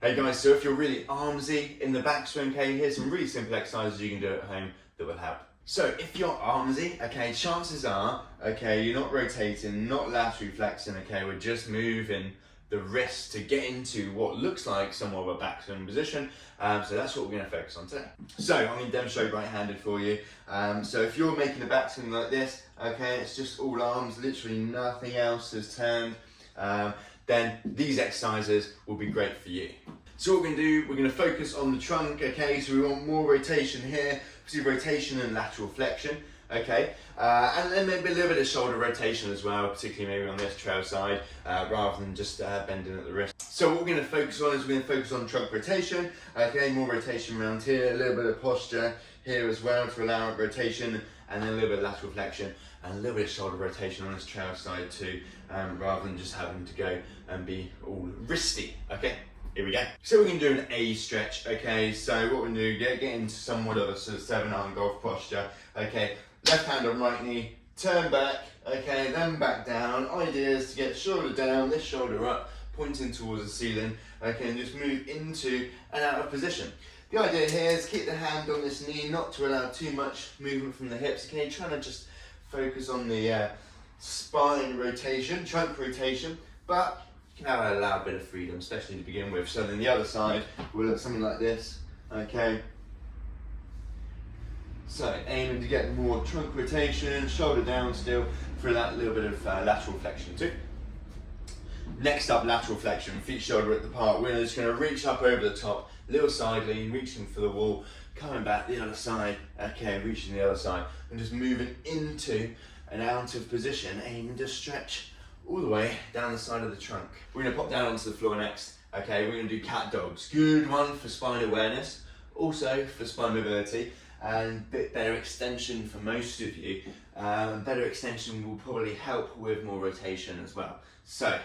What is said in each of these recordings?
Hey guys, so if you're really armsy in the backswing, okay, here's some really simple exercises you can do at home that will help. So if you're armsy, okay, chances are, okay, you're not rotating, not laterally flexing, okay, we're just moving the wrist to get into what looks like somewhat of a backswing position. So that's what we're going to focus on today. So I'm going to demonstrate right-handed for you. So if you're making a backswing like this, okay, it's just all arms, literally nothing else is turned. Then these exercises will be great for you. So what we're going to do, we're going to focus on the trunk, okay, so we want more rotation here, see rotation and lateral flexion, okay, and then maybe a little bit of shoulder rotation as well, particularly maybe on this trail side, rather than just bending at the wrist. So what we're going to focus on is we're going to focus on trunk rotation, okay, more rotation around here, a little bit of posture here as well to allow rotation, and then a little bit of lateral flexion, and a little bit of shoulder rotation on this trail side too, rather than just having to go and be all wristy, okay? Here we go. So we're going to do an A stretch, okay? So what we're going to do, get into somewhat of a sort of 7-arm golf posture, okay? Left hand on right knee, turn back, okay? Then back down. Idea is to get shoulder down, this shoulder up, pointing towards the ceiling, okay? And just move into and out of position. The idea here is keep the hand on this knee, not to allow too much movement from the hips, okay? Trying to just focus on the spine rotation, trunk rotation, but now allow a bit of freedom, especially to begin with. So then the other side will look something like this, okay? So aiming to get more trunk rotation, shoulder down still, for that little bit of lateral flexion too. Next up, lateral flexion, feet shoulder width apart. We're just going to reach up over the top, little side lean, reaching for the wall, coming back the other side, okay, reaching the other side, and just moving into and out of position, aiming to stretch all the way down the side of the trunk. We're going to pop down onto the floor next. Okay, we're going to do cat dogs. Good one for spine awareness, also for spine mobility, and bit better extension for most of you. Better extension will probably help with more rotation as well. So,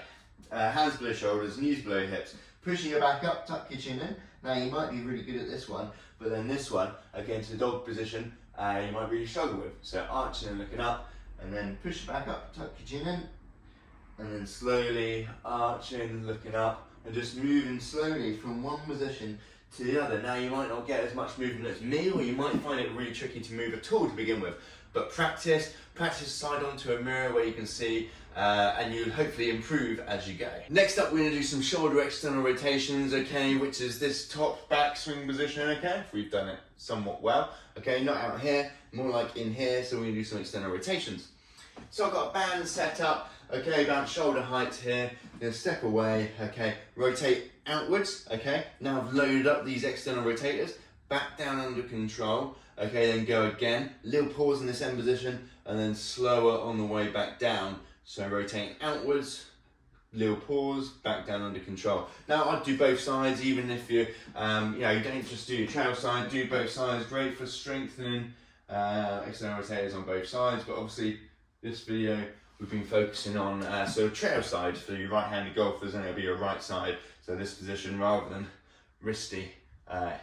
hands below shoulders, knees below hips, pushing your back up, tuck your chin in. Now you might be really good at this one, but then this one, again to the dog position, you might really struggle with. So arching and looking up, and then push your back up, tuck your chin in, and then slowly arching, looking up, and just moving slowly from one position to the other. Now you might not get as much movement as me, or you might find it really tricky to move at all to begin with, but practice side onto a mirror where you can see, and you'll hopefully improve as you go. Next up, we're going to do some shoulder external rotations, okay, which is this top back swing position, okay, if we've done it somewhat well, okay, not out here, more like in here, so we're going to do some external rotations. So I've got a band set up, okay, about shoulder height here, then step away, okay, rotate outwards, okay, now I've loaded up these external rotators, back down under control, okay, then go again, little pause in this end position, and then slower on the way back down, so rotating outwards, little pause, back down under control. Now I'd do both sides, even if you, you don't just do your trail side, do both sides, great for strengthening external rotators on both sides, but obviously this video we've been focusing on sort of trail side for your right-handed golfers, and it'll be your right side, so this position rather than wristy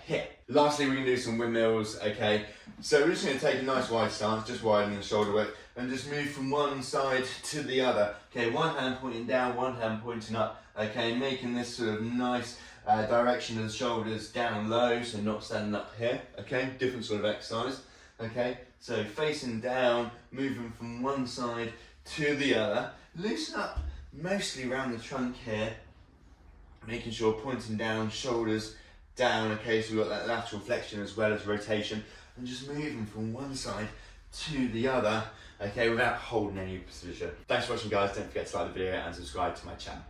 hip. Lastly, we're going to do some windmills, okay, so we're just going to take a nice wide stance, just widening the shoulder width, and just move from one side to the other, okay, one hand pointing down, one hand pointing up, okay, making this sort of nice direction of the shoulders down low, so not standing up here, okay, different sort of exercise, okay, so facing down, moving from one side to the other, loosen up mostly around the trunk here, making sure pointing down, shoulders down, okay, so we've got that lateral flexion as well as rotation, and just moving from one side to the other, okay, without holding any position. Thanks for watching guys, don't forget to like the video and subscribe to my channel.